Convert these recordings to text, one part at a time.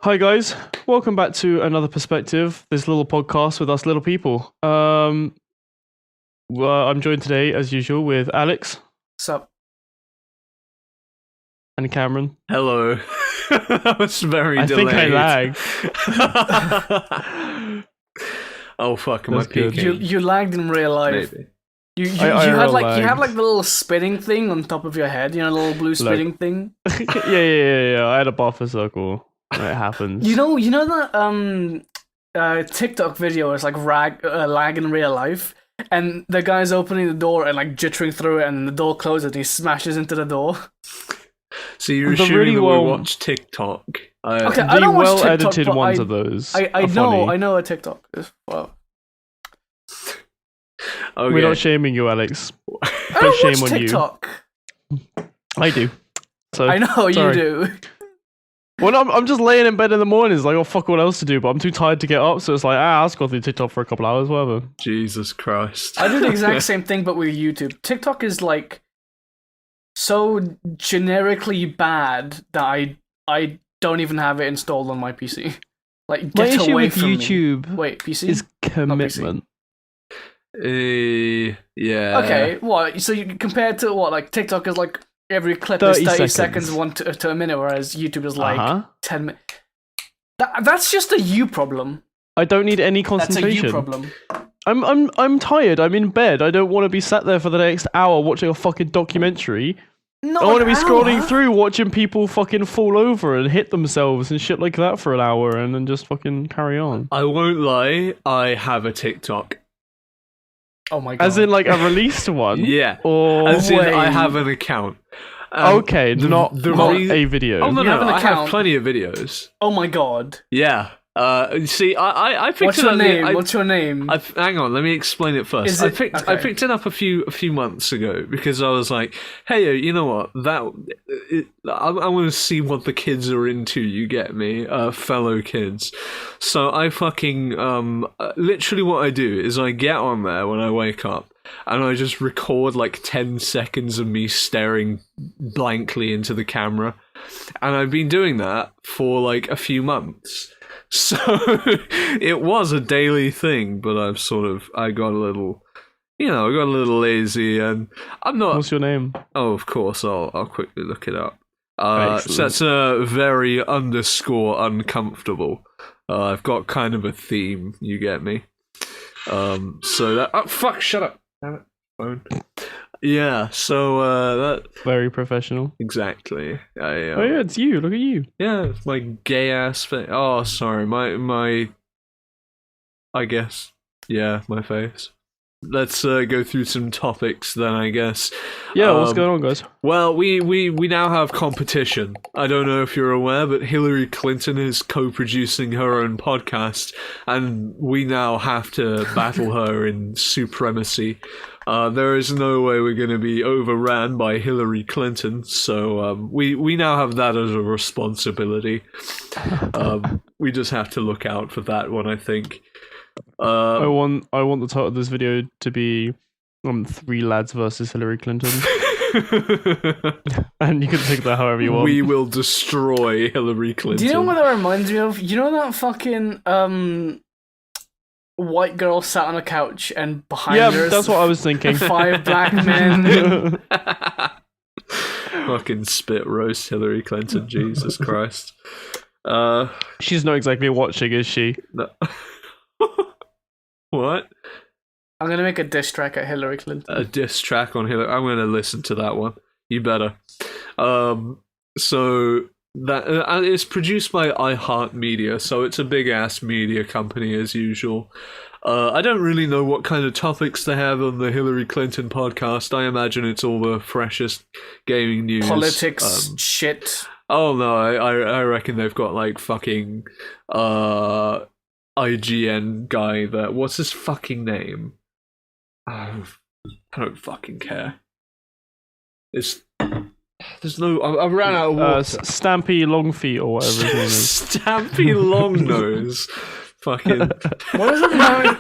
Hi guys, welcome back to another perspective. This little podcast with us little people. I'm joined today, as usual, with Alex Sup? and Cameron. Hello. That was very delayed. I think I lagged. Oh fuck, am I That's good. peeking? You lagged in real life. Maybe. You IRL had lagged. the little spinning thing on top of your head. You know, the little blue spinning thing. Yeah. I had a buffer circle. It happens. You know that TikTok video is like lag in real life, and the guy's opening the door and like jittering through it, and the door closes and he smashes into the door. So you're The assuming really that well- we watch TikTok? Okay, I the don't watch TikTok, well-edited but ones of those. I are know funny. a TikTok is. Well, Okay. We're not shaming you, Alex. I No don't shame watch on you. TikTok. I do. So I know you sorry. do. Well, I'm just laying in bed in the mornings, like, oh fuck, what else to do? But I'm too tired to get up, so it's like, I'll scroll through TikTok for a couple hours, whatever. Jesus Christ. I do the exact same thing, but with YouTube. TikTok is like so generically bad that I don't even have it installed on my PC. Like, My get issue away with from me. YouTube Wait, PC? is commitment. Yeah. Okay, what? So you compared to what? Like TikTok is like every clip is 30 seconds, one to a minute, whereas YouTube is like 10 minutes. That's just a you problem. I don't need any That's a concentration. you problem. I'm tired. I'm in bed. I don't want to be sat there for the next hour watching a fucking documentary. No, I want to be scrolling through watching people fucking fall over and hit themselves and shit like that for an hour and then just fucking carry on. I won't lie, I have a TikTok. Oh my god. As in like a released one? Yeah. Or As in, I wait. have an account. okay, not a video. Oh no, You have no, an I have account? plenty of videos. Oh my god. Yeah. See, I picked What's it your up. name? What's your name? Hang on, let me explain it first. Is I it- picked okay. I picked it up a few months ago because I was like, hey, you know what? I want to see what the kids are into. You get me, fellow kids. So I fucking literally what I do is I get on there when I wake up and I just record like 10 seconds of me staring blankly into the camera, and I've been doing that for like a few months. So it was a daily thing, but I got a little, I got a little lazy, and I'm not. What's your name? Oh, of course, I'll quickly look it up. So Excellent. that's a very underscore uncomfortable. I've got kind of a theme, you get me. So that fuck, shut up, damn it, phone. Yeah, so that Very professional. exactly. Oh yeah, it's you. Look at you. Yeah, it's my gay ass face. Oh, sorry, my. I guess, yeah, my face. Let's go through some topics then, I guess. Yeah, what's going on, guys? Well, we now have competition. I don't know if you're aware, but Hilary Clinton is co-producing her own podcast, and we now have to battle her in supremacy. There is no way we're going to be overran by Hilary Clinton, so we now have that as a responsibility. We just have to look out for that one, I think. I want the title of this video to be 3 lads versus Hillary Clinton. And you can take that however you want. We will destroy Hillary Clinton. Do you know what that reminds me of? You know that fucking white girl sat on a couch and behind Yeah, her that's what I was thinking. 5 black men. Fucking spit roast Hillary Clinton, Jesus Christ. She's not exactly watching, is she? No. What? I'm gonna make a diss track at Hillary Clinton. A diss track on Hillary. I'm going to listen to that one. You better. So that it's produced by iHeartMedia, so it's a big ass media company as usual. I don't really know what kind of topics they have on the Hillary Clinton podcast. I imagine it's all the freshest gaming news. Politics shit. Oh no, I reckon they've got like fucking IGN guy that, what's his fucking name? Oh, I don't fucking care. There's no. I ran out of water. Stampy Longfeet or whatever his name is. Stampy Longnose. Fucking. What is it now?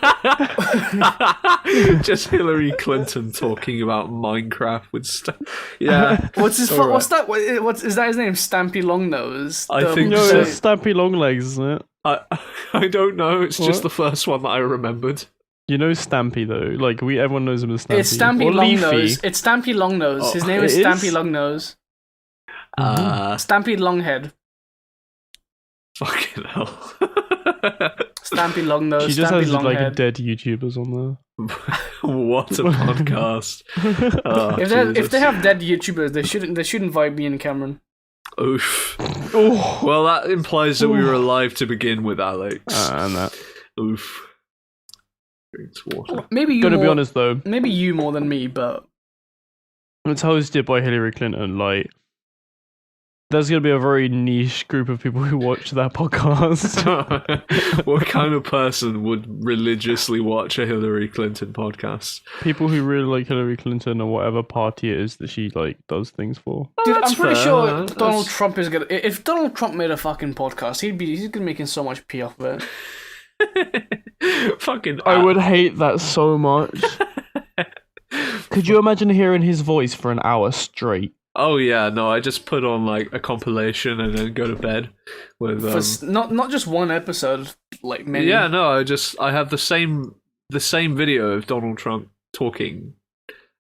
Just Hillary Clinton talking about Minecraft with stuff. Yeah. What's his? Alright. What's that? What's is that his name? Stampy Longnose. I think No, so. it's Stampy Longlegs, isn't it? I don't know. It's just What? the first one that I remembered. You know Stampy though. Like everyone knows him as Stampy. It's Stampy Or Leafy. Longnose. It's Stampy Longnose. His name is it Stampy is? Longnose. Uh, Stampy Longhead. fucking hell. Stampy Longnose. She just Stampy has like Longhead. dead YouTubers on there. What a podcast. Oh, If Jesus. they have dead YouTubers, they should invite me and Cameron. Oof. Oh, Well, that implies that we were alive to begin with, Alex. and that. Oof. Drinks water. Maybe you. Gotta be more- honest though, Maybe you more than me, but it's hosted by Hillary Clinton. Like, there's gonna be a very niche group of people who watch that podcast. What kind of person would religiously watch a Hillary Clinton podcast? People who really like Hillary Clinton or whatever party it is that she like does things for. dude, that's I'm pretty fair. sure That's- Donald Trump is gonna. If Donald Trump made a fucking podcast, he's gonna be making so much pee off of it. Fucking. I would hate that so much. Could you imagine hearing his voice for an hour straight? Oh yeah, no. I just put on like a compilation and then go to bed with. Not just one episode, like many. Yeah, no. I have the same video of Donald Trump talking,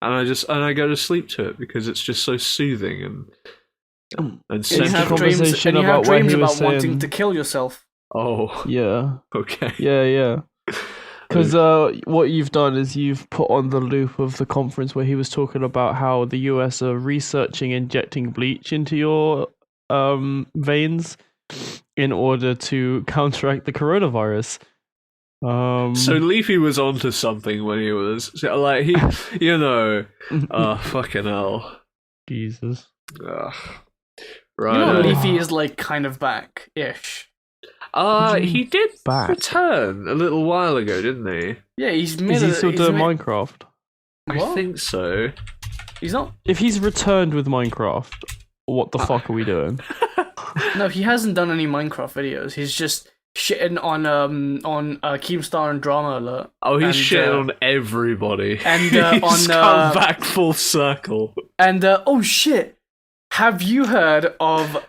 and I go to sleep to it because it's just so soothing and And you Sense have the dreams, conversation and you have about where dreams he was about wanting saying- to kill yourself. Oh, Yeah. okay. Yeah. Because what you've done is you've put on the loop of the conference where he was talking about how the US are researching injecting bleach into your veins in order to counteract the coronavirus. So Leafy was onto something when he was like fucking hell. Jesus. Ugh. You Right. know, Leafy is like kind of back-ish. He did Back. return a little while ago, didn't he? Yeah, he's made. Is he still doing made, Minecraft? I What? think so. He's not. If he's returned with Minecraft, what the fuck are we doing? No, he hasn't done any Minecraft videos. He's just shitting on Keemstar and Drama Alert. Oh, he's And, shitting on everybody. and, he's on, come back full circle. And oh shit, have you heard of?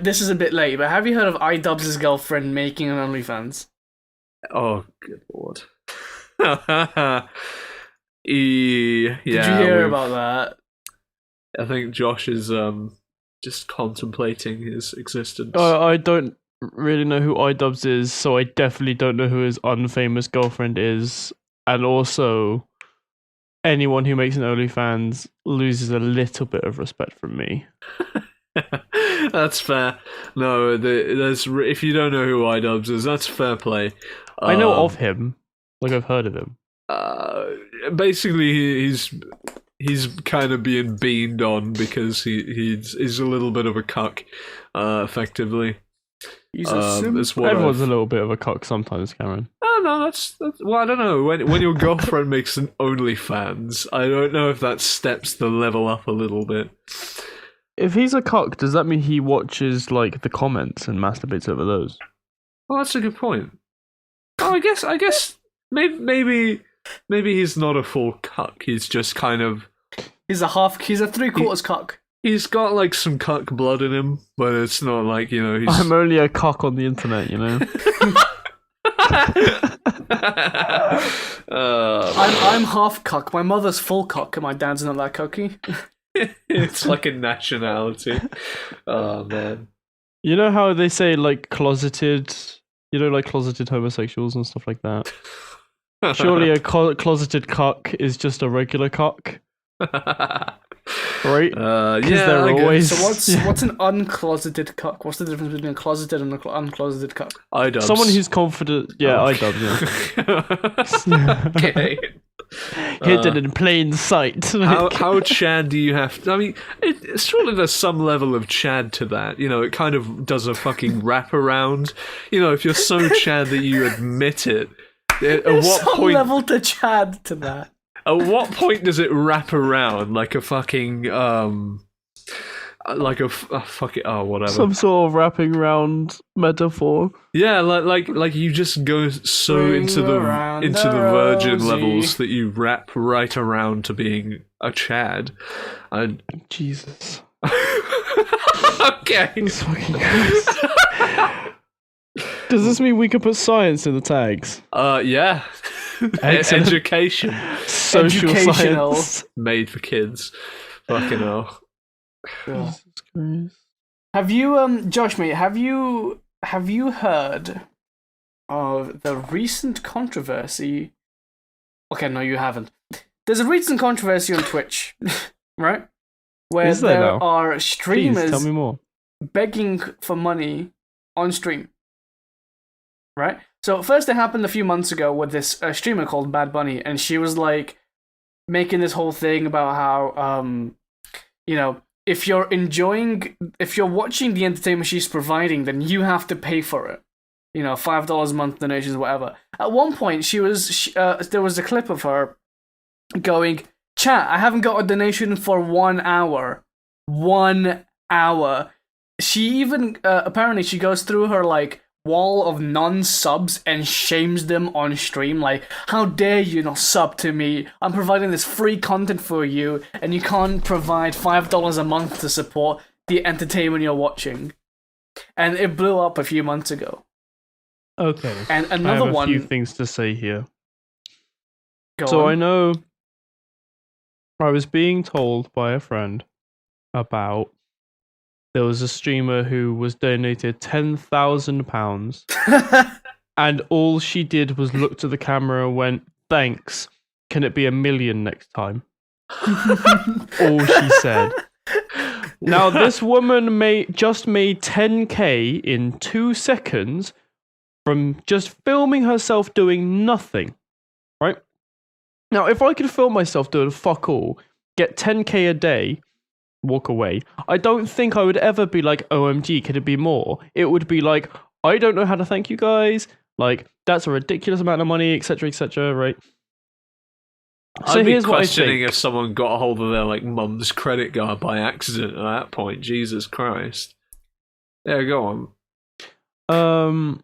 This is a bit late, but have you heard of iDubbbz's girlfriend making an OnlyFans? Oh, good lord. Yeah, Did you hear about that? I think Josh is just contemplating his existence. I don't really know who iDubbbz is, so I definitely don't know who his unfamous girlfriend is. And also, anyone who makes an OnlyFans loses a little bit of respect from me. That's fair. No, if you don't know who iDubbbz is, that's fair play. I know of him. Like, I've heard of him. Basically, he's kind of being beamed on because he's a little bit of a cuck, effectively. He's a sim. That's what Everyone's I've- a little bit of a cock sometimes, Cameron. Oh, no, that's well, I don't know. When your girlfriend makes an OnlyFans, I don't know if that steps the level up a little bit. If he's a cock, does that mean he watches, like, the comments and masturbates over those? Well, that's a good point. Oh, I guess maybe he's not a full cuck. He's just kind of He's a 3/4 cock. he's got like some cuck blood in him, but it's not like he's. I'm only a cock on the internet, you know? I'm half cock. My mother's full cock, and my dad's not that cocky. It's like a nationality. Oh man. You know how they say, like, closeted homosexuals and stuff like that? Surely a closeted cock is just a regular cock, right? Yeah, they're I guess. always- So what's an uncloseted cock? What's the difference between a closeted and an uncloseted cock? iDubbbz. Someone who's confident. Yeah, I dub. Yeah. Okay. Hidden in plain sight. How Chad do you have to, I mean, surely there's some level of Chad to that. You know, it kind of does a fucking wraparound. You know, if you're so Chad that you admit it, at There's what some point? level to Chad to that. At what point does it wrap around like a fucking like fuck it, whatever. Some sort of wrapping round metaphor. Yeah, like you just go so Ring into the around virgin Rosie. levels that you wrap right around to being a Chad. Jesus. Okay. This fucking gross. Does this mean we can put science in the tags? Yeah. Excellent. Education Social Educational. science. made for kids. Fucking hell. Jesus Christ. Have you, Josh, mate? Have you heard of the recent controversy? Okay, no, you haven't. There's a recent controversy on Twitch, right? Where Is there there now? are Please streamers tell me more. begging for money on stream. Right? So first it happened a few months ago with this streamer called Bad Bunny, and she was like making this whole thing about how if you're watching the entertainment she's providing, then you have to pay for it. $5 a month donations, whatever. At one point, there was a clip of her going, "Chat, I haven't got a donation for 1 hour. 1 hour." She even apparently she goes through her like wall of non-subs and shames them on stream, like, "How dare you not sub to me? I'm providing this free content for you, and you can't provide $5 a month to support the entertainment you're watching." And it blew up a few months ago. Okay. And I another have a one. few things to say here. Go So on. I know I was being told by a friend about there was a streamer who was donated £10,000 and all she did was look to the camera and went, "Thanks. Can it be 1 million next time?" All she said. Now this woman just made 10k in 2 seconds from just filming herself doing nothing. Right? Now if I could film myself doing fuck all, get 10k a day, walk away, I don't think I would ever be like, "OMG, could it be more?" It would be like, "I don't know how to thank you guys. Like, that's a ridiculous amount of money, etc., etc." Right? So I'd be here's what I questioning think. if someone got a hold of their like mum's credit card by accident at that point. Jesus Christ. Yeah, go on.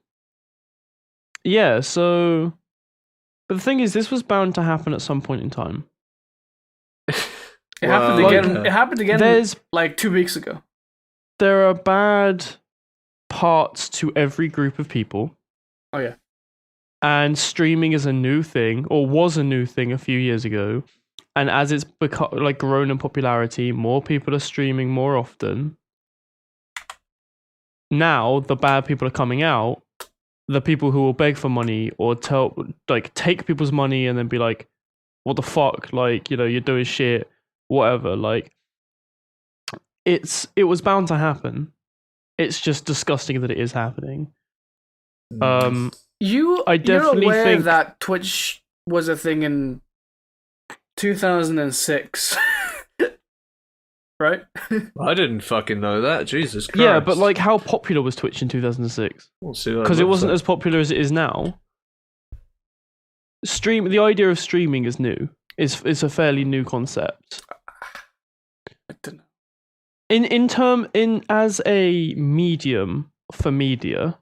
Yeah. So, but the thing is, this was bound to happen at some point in time. It happened Well, again. okay. It happened again There's like 2 weeks ago. there are bad parts to every group of people. Oh yeah. And streaming is a new thing, or was a new thing a few years ago. And as it's become like grown in popularity, more people are streaming more often. Now the bad people are coming out. The people who will beg for money or take people's money and then be like, "What the fuck? Like, you're doing shit, whatever." Like, it was bound to happen. It's just disgusting that it is happening. You're definitely aware think- that Twitch was a thing in 2006, right? I didn't fucking know that. Jesus Christ. Yeah, but like, how popular was Twitch in 2006? We'll see what Because it looks wasn't like. as popular as it is now. The idea of streaming is new. It's a fairly new concept. I don't know. As a medium for media,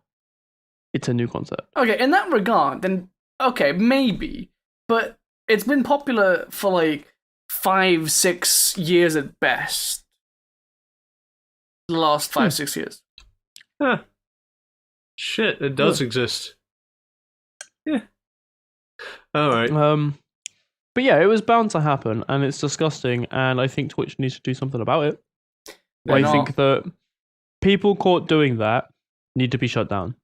it's a new concept. Okay, in that regard, then okay, maybe, but it's been popular for like 5-6 years at best. The last 5-6 years. Huh. Shit, it does exist. Yeah. Alright. But yeah, it was bound to happen, and it's disgusting. And I think Twitch needs to do something about it. They're I not. think that people caught doing that need to be shut down.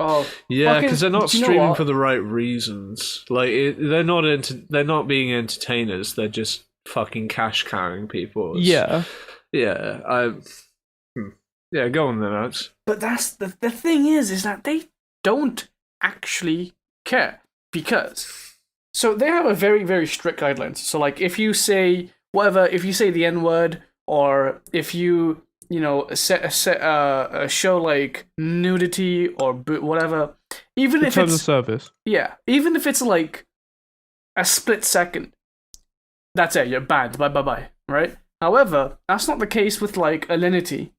Oh, Yeah, fucking- because they're not do you know streaming what? for the right reasons. Like, they're not being entertainers. They're just fucking cash cowing people. Yeah. Yeah. Yeah, go on then, Alex. But that's the thing is that they don't actually care, because so they have a very, very strict guidelines. So like if you say whatever, if you say the N-word, or if you show like nudity or whatever, even In if terms of it's service. even if it's like a split second, that's it, you're banned. Bye, right? However, that's not the case with like Alinity.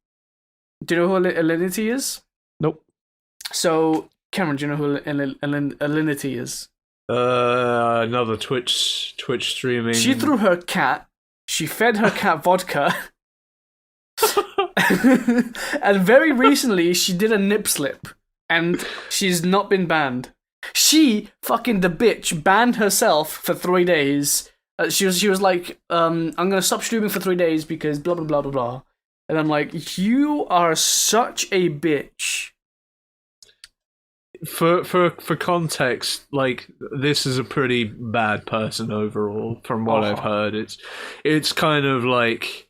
Do you know who Alinity is? Nope. So, Cameron, do you know who Alinity is? Another Twitch streaming. She threw her cat. She fed her cat vodka. And very recently, she did a nip slip. And she's not been banned. She, fucking the bitch, banned herself for 3 days. She was like, I'm gonna stop streaming for 3 days because blah, blah, blah, blah, blah. And I'm like, you are such a bitch. For context, like, this is a pretty bad person overall, from what I've heard. It's kind of like,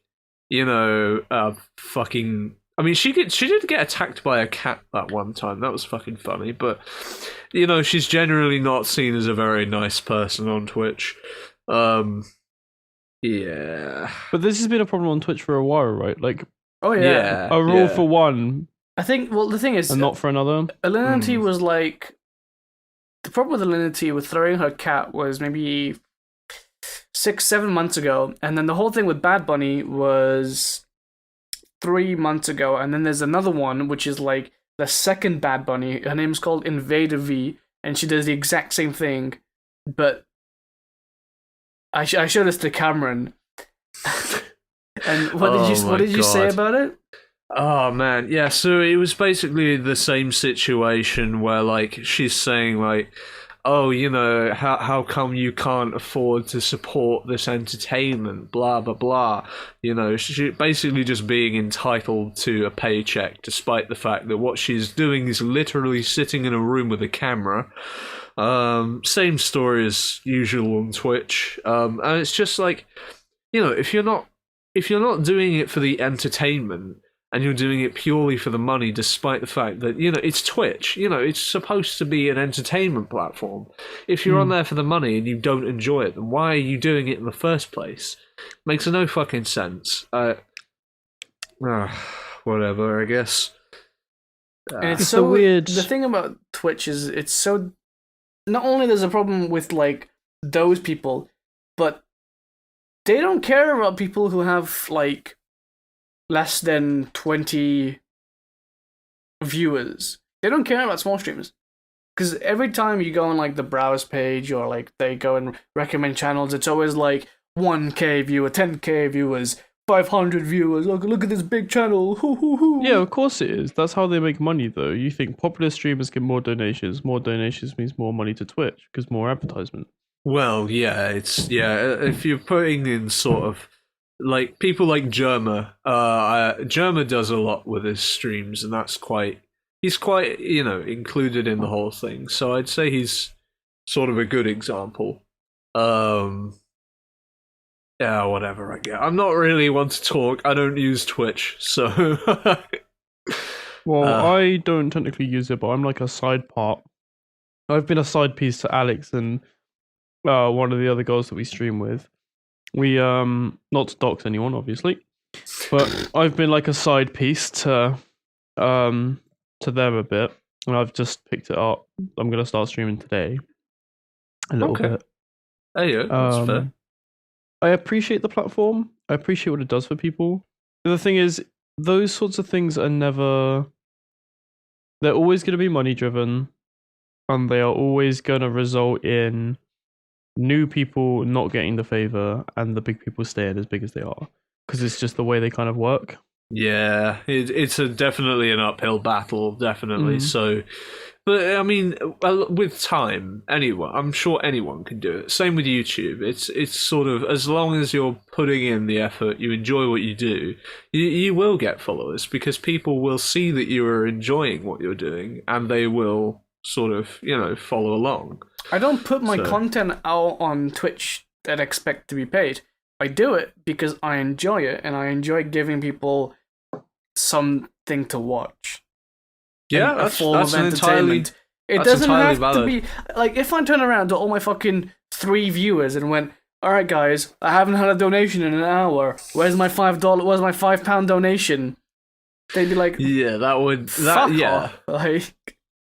fucking. I mean, she did get attacked by a cat that one time. That was fucking funny. But she's generally not seen as a very nice person on Twitch. Yeah. But this has been a problem on Twitch for a while, right? Like, oh yeah, a rule for one. I think. Well, the thing is, and not for another. Alinity was like, the problem with Alinity with throwing her cat was maybe 6-7 months ago, and then the whole thing with Bad Bunny was 3 months ago, and then there's another one which is like the second Bad Bunny. Her name's called Invader V, and she does the exact same thing, but I showed this to Cameron. And what did you say about it? Oh man, yeah, so it was basically the same situation where like she's saying like, oh, how come you can't afford to support this entertainment, blah blah blah. She basically just being entitled to a paycheck despite the fact that what she's doing is literally sitting in a room with a camera. Same story as usual on Twitch. And it's just like, if you're not doing it for the entertainment and you're doing it purely for the money, despite the fact that, it's Twitch, it's supposed to be an entertainment platform. If you're on there for the money and you don't enjoy it, then why are you doing it in the first place? Makes no fucking sense. Whatever, I guess. And it's so weird. The thing about Twitch is it's so. Not only there's a problem with like those people, but they don't care about people who have like less than 20 viewers. They don't care about small streamers. Because every time you go on like the browse page or like they go and recommend channels, it's always like 1K viewer, 10K viewers, 500 viewers. Look at this big channel. Hoo, hoo, hoo. Yeah, of course it is. That's how they make money, though. You think popular streamers get more donations. More donations means more money to Twitch because more advertisement. Well, yeah, if you're putting in sort of like people like Germa, Germa does a lot with his streams, and he's quite included in the whole thing. So I'd say he's sort of a good example. Yeah, whatever. I get. I'm not really one to talk. I don't use Twitch, so. Well, I don't technically use it, but I'm like a side part. I've been a side piece to Alex and one of the other girls that we stream with. We not to dox anyone, obviously, but I've been like a side piece to them a bit, and I've just picked it up. I'm gonna start streaming today. A little bit. There you go. That's fair. I appreciate the platform. I appreciate what it does for people. The thing is, those sorts of things are never. They're always going to be money driven, and they are always going to result in new people not getting the favor and the big people staying as big as they are, because it's just the way they kind of work. Yeah, it's definitely an uphill battle, definitely. So, but I mean, with time, I'm sure anyone can do it. Same with YouTube. It's sort of, as long as you're putting in the effort, you enjoy what you do, you will get followers, because people will see that you are enjoying what you're doing, and they will sort of, follow along. I don't put my content out on Twitch that expect to be paid. I do it because I enjoy it, and I enjoy giving people something to watch. Yeah, that's entirely. It doesn't have to be like, if I turn around to all my fucking 3 viewers and went, "All right, guys, I haven't had a donation in an hour. Where's my $5? Where's my £5 donation?" They'd be like, "Yeah, fuck off." Like,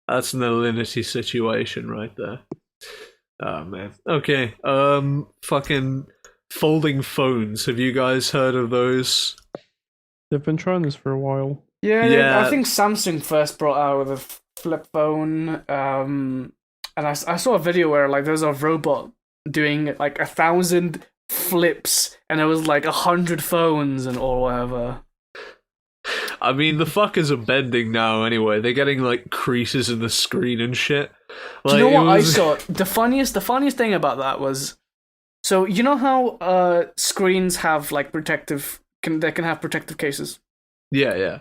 that's an Alinity situation right there. Oh man. Okay. Fucking folding phones. Have you guys heard of those? They've been trying this for a while. Yeah. I think Samsung first brought out the flip phone. And I saw a video where like there's a robot doing like 1,000 flips, and it was like 100 phones and or whatever. I mean, the fuckers are bending now anyway. They're getting like creases in the screen and shit. Do you know what I saw? The funniest thing about that was, so you know how screens have like they can have protective cases. Yeah.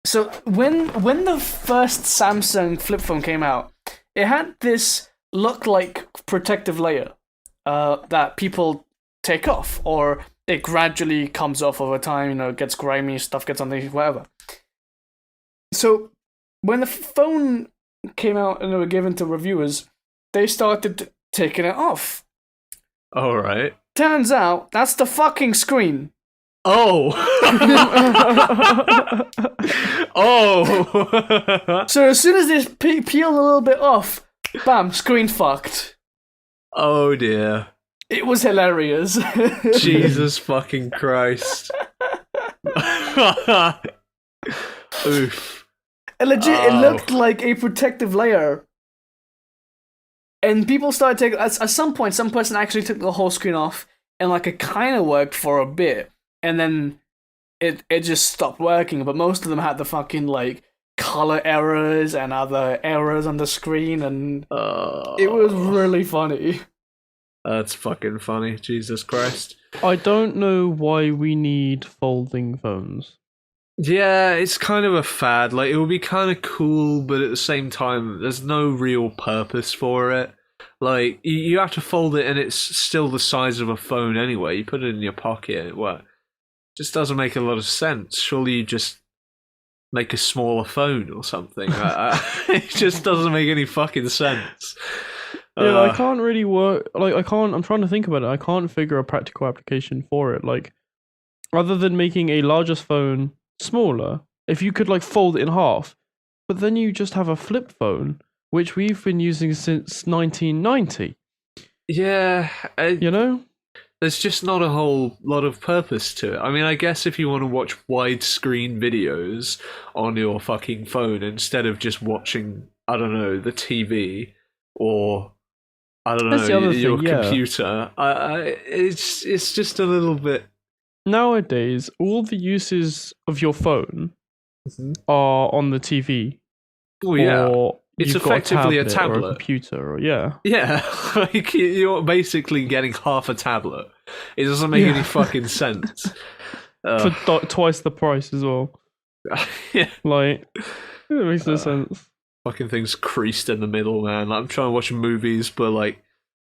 So when the first Samsung flip phone came out, it had this look like protective layer that people take off, or it gradually comes off over time. You know, it gets grimy, stuff gets underneath, whatever. So when the phone came out and they were given to reviewers, they started taking it off. All right. Turns out that's the fucking screen. Oh. Oh. So as soon as they peeled a little bit off, bam, screen fucked. Oh dear. It was hilarious. Jesus fucking Christ. Oof. It looked like a protective layer. And people started taking... At some point, some person actually took the whole screen off, and like it kind of worked for a bit. And then it just stopped working. But most of them had the fucking like color errors and other errors on the screen, and it was really funny. That's fucking funny. Jesus Christ. I don't know why we need folding phones. Yeah, it's kind of a fad. Like, it would be kind of cool, but at the same time, there's no real purpose for it. Like, you have to fold it, and it's still the size of a phone anyway. You put it in your pocket, it works. Just doesn't make a lot of sense. Surely you just make a smaller phone or something. It just doesn't make any fucking sense. Yeah, I can't really work. Like, I'm trying to think about it. I can't figure a practical application for it. Like, other than making a larger phone smaller, if you could like fold it in half, but then you just have a flip phone, which we've been using since 1990. Yeah, you know, there's just not a whole lot of purpose to it. I mean, I guess if you want to watch widescreen videos on your fucking phone instead of just watching, I don't know, the TV or I don't know, your computer, it's just a little bit. Nowadays, all the uses of your phone are on the TV. Oh yeah, or it's effectively a tablet or a computer, or yeah. Like you're basically getting half a tablet. It doesn't make any fucking sense. For twice the price as well. Yeah, like it makes no sense. Fucking thing's creased in the middle, man. Like, I'm trying to watch movies, but like,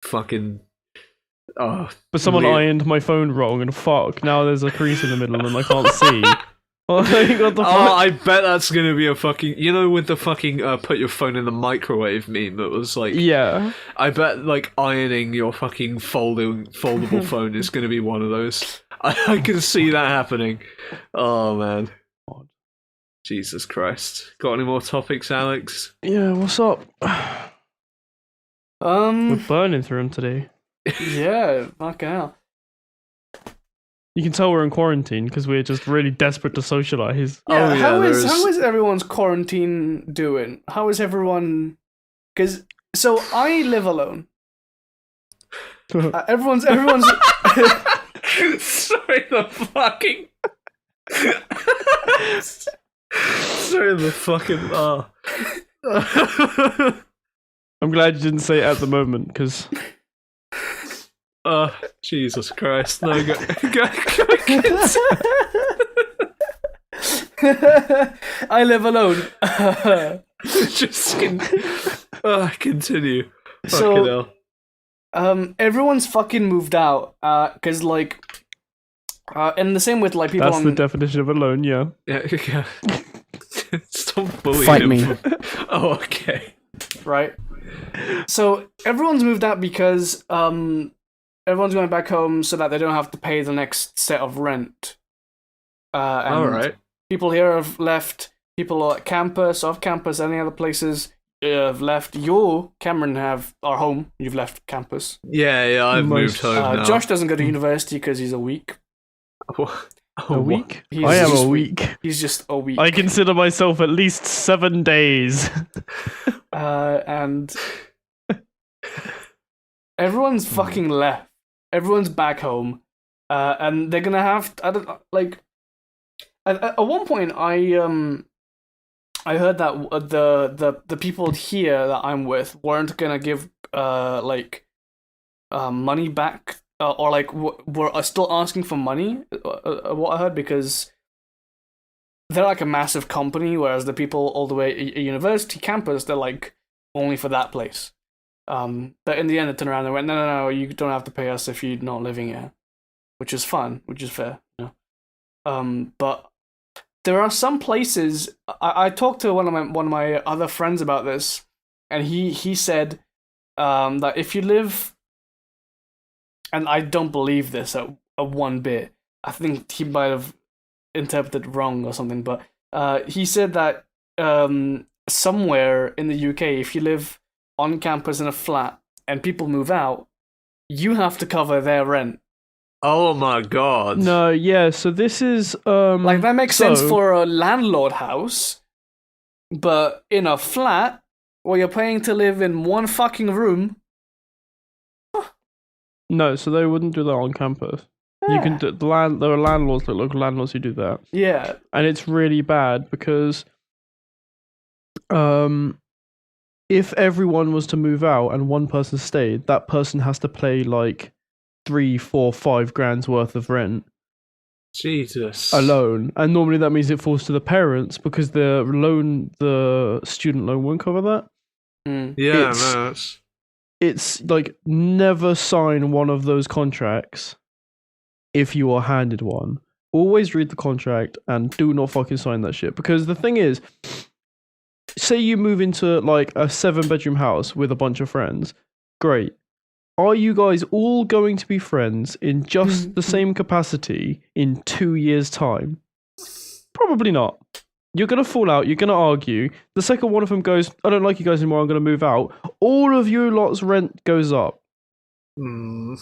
fucking. But someone ironed my phone wrong, and fuck, now there's a crease in the middle, and I can't see. What the fuck? I bet that's gonna be a fucking. You know, with the fucking put your phone in the microwave meme, that was like. Yeah. I bet like ironing your fucking foldable phone is gonna be one of those. I can see that happening. Oh man. Jesus Christ. Got any more topics, Alex? Yeah, what's up? We're burning through them today. Yeah, fucking hell. You can tell we're in quarantine because we're just really desperate to socialize. Yeah, how is everyone's quarantine doing? How is everyone? Because I live alone. Everyone's. Sorry, the fucking. Sorry, the fucking. I'm glad you didn't say it at the moment, because. Jesus Christ! No, go I live alone. Just continue. Fucking hell. Everyone's fucking moved out. Because like. And the same with like people. That's the definition of alone, yeah. Yeah. Stop bullying Fight him. me. Oh, okay. Right. So everyone's moved out because everyone's going back home so that they don't have to pay the next set of rent. And all right. People here have left. People are at campus, off campus, any other places. have left. You, Cameron, are home. You've left campus. Yeah, I've moved home now. Josh doesn't go to university because he's a week. A week? He's I am just a week. He's just a week. I consider myself at least 7 days. And everyone's fucking left. Everyone's back home, and they're gonna have. I don't like. At one point, I heard that the people here that I'm with weren't gonna give money back, or like were still asking for money. What I heard, because they're like a massive company, whereas the people all the way at university campus, they're like only for that place. But in the end, they turned around and went, no, you don't have to pay us if you're not living here, which is fun, which is fair. You know? But there are some places. I talked to one of my other friends about this, and he said that if you live, and I don't believe this at one bit. I think he might have interpreted wrong or something, but he said that somewhere in the UK, if you live on campus in a flat and people move out, you have to cover their rent. Oh my god. No, yeah, so this is like that makes sense for a landlord house, but in a flat where you're paying to live in one fucking room. No, so they wouldn't do that on campus. Yeah. You can do there are landlords, like local landlords, who do that. Yeah, and it's really bad because if everyone was to move out and one person stayed, that person has to pay like 3, 4, 5 grand's worth of rent. Jesus. Alone. And normally that means it falls to the parents because the student loan won't cover that. Yeah, it's like, never sign one of those contracts if you are handed one. Always read the contract and do not fucking sign that shit. Because the thing is, say you move into like a 7-bedroom house with a bunch of friends. Great. Are you guys all going to be friends in just the same capacity in 2 years' time? Probably not. You're going to fall out, you're going to argue. The second one of them goes, I don't like you guys anymore, I'm going to move out. All of you lot's rent goes up. And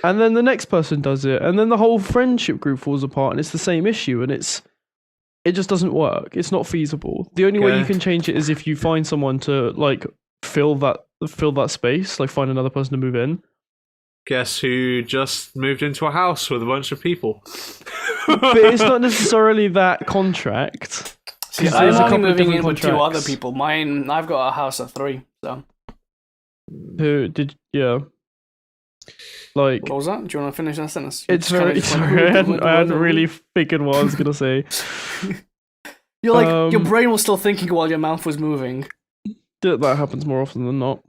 then the next person does it, and then the whole friendship group falls apart, and it's the same issue, and it just doesn't work. It's not feasible. The only way you can change it is if you find someone to like fill that space, like find another person to move in. Guess who just moved into a house with a bunch of people? But it's not necessarily that contract. See, I'm only moving in with 2 other people. I've got a house of 3, so. Like, what was that? Do you want to finish that sentence? It's very. I hadn't really figured what I was gonna say. You're like, your brain was still thinking while your mouth was moving. That happens more often than not.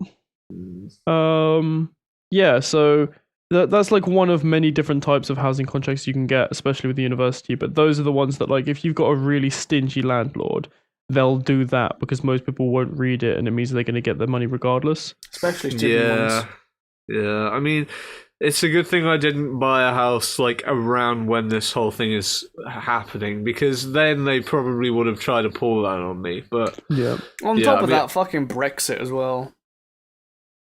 Yeah, so that's like one of many different types of housing contracts you can get, especially with the university. But those are the ones that, like, if you've got a really stingy landlord, they'll do that because most people won't read it, and it means they're going to get their money regardless. Especially student ones. Yeah. I mean, it's a good thing I didn't buy a house like around when this whole thing is happening, because then they probably would have tried to pull that on me. But on top of that, fucking Brexit as well.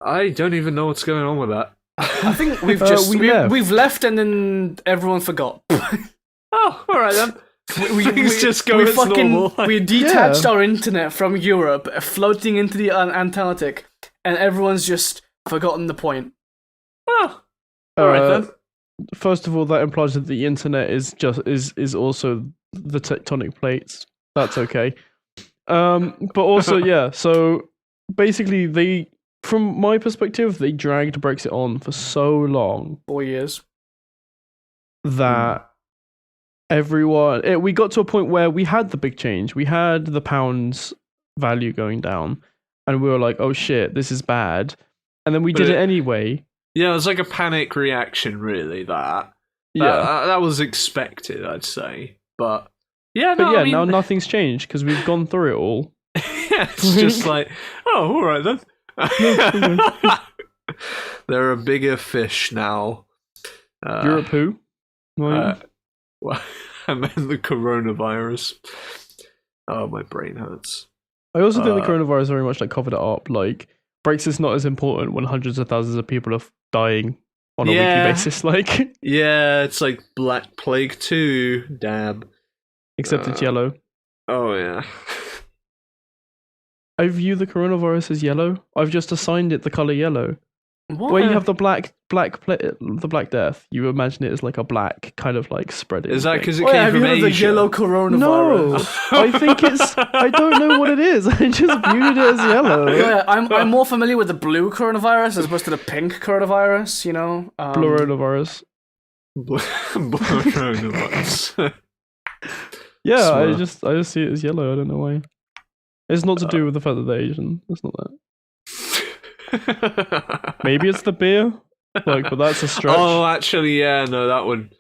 I don't even know what's going on with that. I think we've just we've left and then everyone forgot. Oh, all right then. Things just go as normal. We detached our internet from Europe, floating into the Antarctic, and everyone's just forgotten the point. Oh, all right then. First of all, that implies that the internet is also the tectonic plates. That's okay. But also, so basically from my perspective, they dragged Brexit on for so long. 4 years. That we got to a point where we had the big change. We had the pound's value going down, and we were like, oh shit, this is bad. And then we did it anyway. Yeah, it was like a panic reaction, really, that was expected, I'd say. But now nothing's changed because we've gone through it all. It's just like, oh, all right then. There are bigger fish now. Europe who? Well, I meant the coronavirus. Oh, my brain hurts. I also think the coronavirus very much like covered it up. Like Brexit's not as important when hundreds of thousands of people are dying on a weekly basis. Like yeah, it's like Black Plague 2, dab. Except it's yellow. Oh yeah. I view the coronavirus as yellow. I've just assigned it the color yellow. What? Where you have the black death, you imagine it as like a black kind of like spreading. Is that because it Oh, yeah, came have from you heard of Asia? the yellow coronavirus? No, I think it's. I don't know what it is. I just viewed it as yellow. Yeah, I'm more familiar with the blue coronavirus as opposed to the pink coronavirus. You know, Coronavirus. Coronavirus. Yeah, Swear. I just see it as yellow. I don't know why. It's not to do with the fact that they're Asian. It's not that. Maybe it's the beer. Like, but that's a stretch. Oh, actually, yeah, no, that would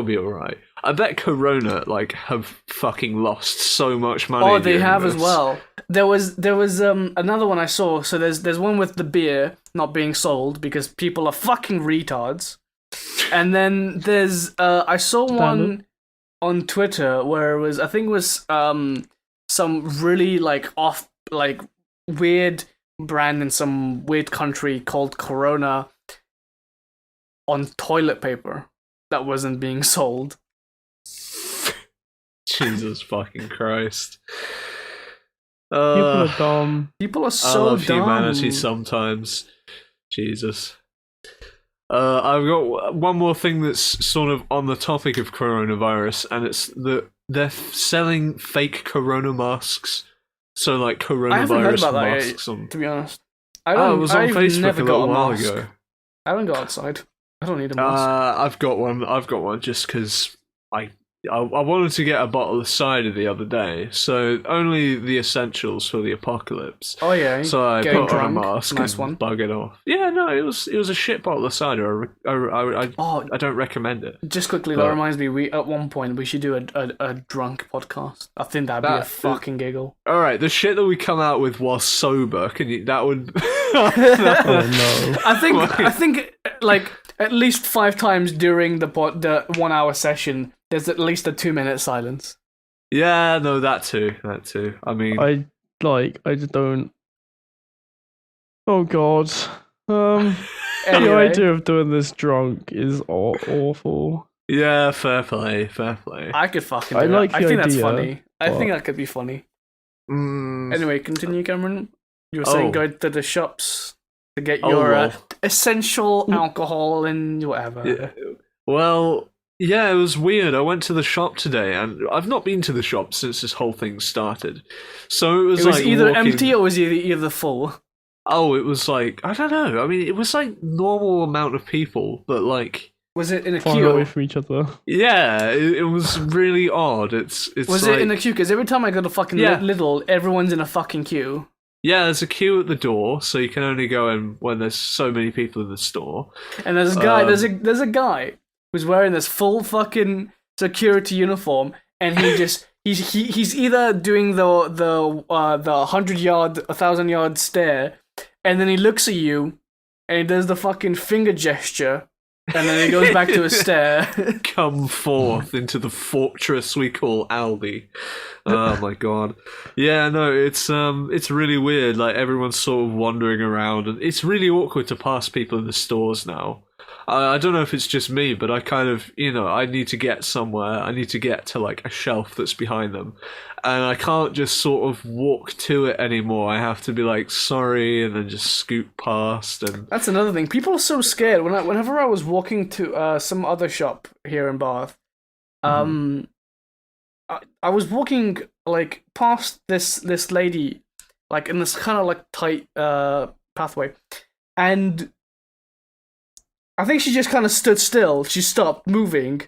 be alright. I bet Corona have fucking lost so much money. Oh, they doing have this. as well. There was another one I saw. So there's one with the beer not being sold because people are fucking retards. And then there's I saw one on Twitter where it was, I think it was some really like off, like weird brand in some weird country called Corona on toilet paper that wasn't being sold. Jesus fucking Christ. People are dumb. People are I so love dumb. humanity sometimes. Jesus. I've got one more thing that's sort of on the topic of coronavirus, and it's that they're selling fake corona masks. So like I haven't heard coronavirus about that masks. yet, to be honest. I Oh, it was on I've Facebook never a got little while mask. ago. I don't go outside. I don't need a mask. I've got one just because I wanted to get a bottle of cider the other day, so only the essentials for the apocalypse. Oh yeah, So I getting put on a drunk. mask Nice and one. bug it off. Yeah, no, it was a shit bottle of cider. I Oh, don't recommend it. just quickly, But- that reminds me. We at one point we should do a drunk podcast. I think that'd be a That- fucking giggle. All right, the shit that we come out with while sober, that would. Oh no. I think like at least 5 times during the 1 hour session, there's at least a 2-minute silence. Yeah, no, that too. I mean, I just don't. Oh god. The Anyway. idea of doing this drunk is awful. yeah, fair play. I could fucking. I do like it. I the think that's idea, funny. I but- think that could be funny. Mm, Anyway, continue, Cameron. You were saying Oh. go to the shops to get Oh, your well. essential alcohol and whatever. Yeah. Well, yeah, it was weird. I went to the shop today, and I've not been to the shop since this whole thing started. So it was, It was like either walking... empty or was either full. Oh, it was like, I don't know. I mean, it was like normal amount of people, but like, Was it in a Far away queue? from each other. yeah, it was really odd. It's Was like, it in a queue? Because every time I go to fucking Yeah. Lidl, everyone's in a fucking queue. yeah, there's a queue at the door, so you can only go in when there's so many people in the store. And there's a guy. There's a guy who's wearing this full fucking security uniform, and he just he's either doing the 100-yard, 1,000-yard stare, and then he looks at you, and he does the fucking finger gesture, and then he goes back to his stare. Come forth into the fortress we call Aldi. Oh my god. Yeah, no, it's really weird. Like everyone's sort of wandering around, and it's really awkward to pass people in the stores now. I don't know if it's just me, but I kind of, I need to get somewhere. I need to get to like a shelf that's behind them, and I can't just sort of walk to it anymore. I have to be like, sorry, and then just scoot past. And That's another thing. People are so scared. Whenever I was walking to some other shop here in Bath, I was walking like past this lady, like in this kind of like tight pathway, and I think she just kind of stood still. She stopped moving,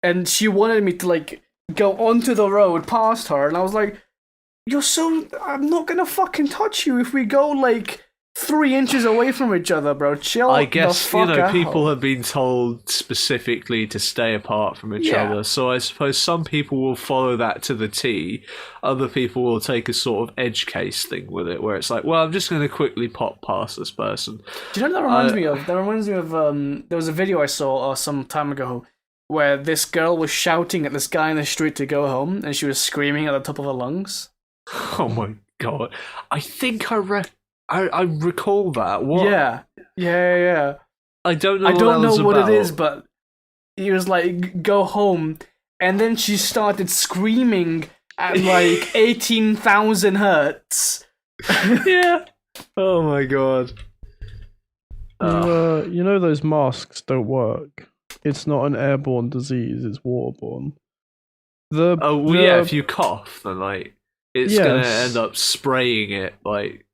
and she wanted me to like go onto the road past her, and I was like, I'm not gonna fucking touch you if we go like 3 inches away from each other, bro. Chill. I the guess, fuck out. people have been told specifically to stay apart from each Yeah. other. So I suppose some people will follow that to the T. Other people will take a sort of edge case thing with it, where it's like, well, I'm just going to quickly pop past this person. Do you know what that reminds me of? That reminds me of there was a video I saw some time ago where this girl was shouting at this guy in the street to go home, and she was screaming at the top of her lungs. Oh my God, I think I recall that. What? Yeah. I don't know. I don't know what about. it is, but he was like, "Go home," and then she started screaming at like 18,000 hertz. Yeah. Oh my God. You know those masks don't work. It's not an airborne disease; it's waterborne. If you cough, then like it's gonna Yes. end up spraying it. Like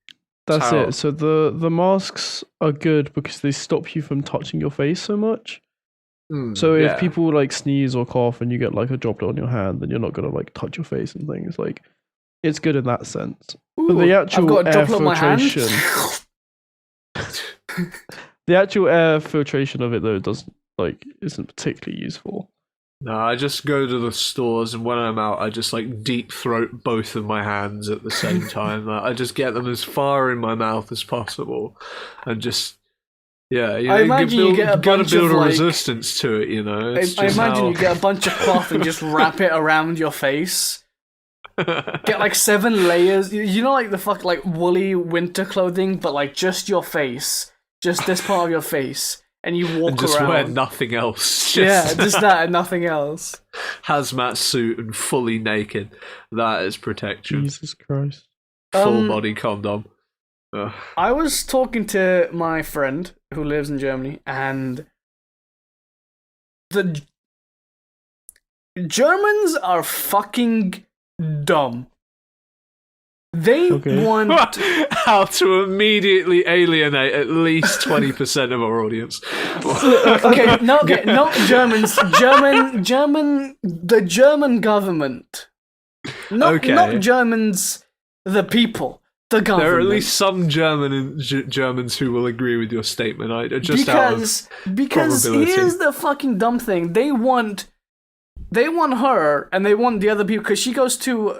That's how- it. So the masks are good because they stop you from touching your face so much. So if yeah. people like sneeze or cough and you get like a droplet on your hand, then you're not gonna like touch your face and things. Like it's good in that sense. But the I've actual got a air droplet on my hand. filtration, the actual air filtration of it though isn't particularly useful. No, I just go to the stores, and when I'm out, I just like deep throat both of my hands at the same time. Like, I just get them as far in my mouth as possible, and just I imagine you get a gotta bunch build of, a like- resistance to it. You know, it's I just imagine how... you get a bunch of cloth and just wrap it around your face. Get like 7 layers. You know, like the like woolly winter clothing, but like just your face, just this part of your face, and you walk and just around. wear nothing else. Yeah, just that and nothing else. Hazmat suit and fully naked. That is protection. Jesus Christ. Full body condom. I was talking to my friend who lives in Germany, and the Germans are fucking dumb. They Okay. want How to immediately alienate at least 20% of our audience. not Germans. The German government. Not Germans. The people. The government. There are at least some Germans who will agree with your statement. Because probability. here's the fucking dumb thing. They want her and they want the other people because she goes to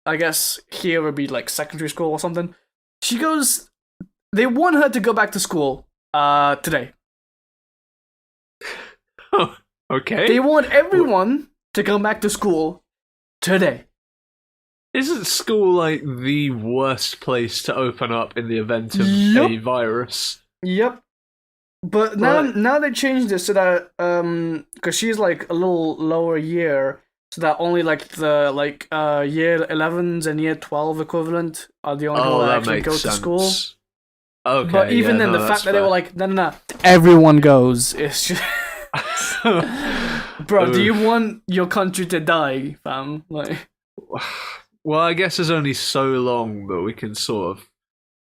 I guess here would be like secondary school or something. They want her to go back to school today. Oh, okay. They want everyone to come back to school today. Isn't school like the worst place to open up in the event of Yep. a virus? Yep. But now they changed it so that because she's like a little lower year, so that only like the year 11s and year 12 equivalent are the only people that actually go to school. Okay. But even then, the that's fact that they fair. were like, no, everyone goes. It's just, bro. Do you want your country to die, fam? Like, Well, I guess there's only so long that we can sort of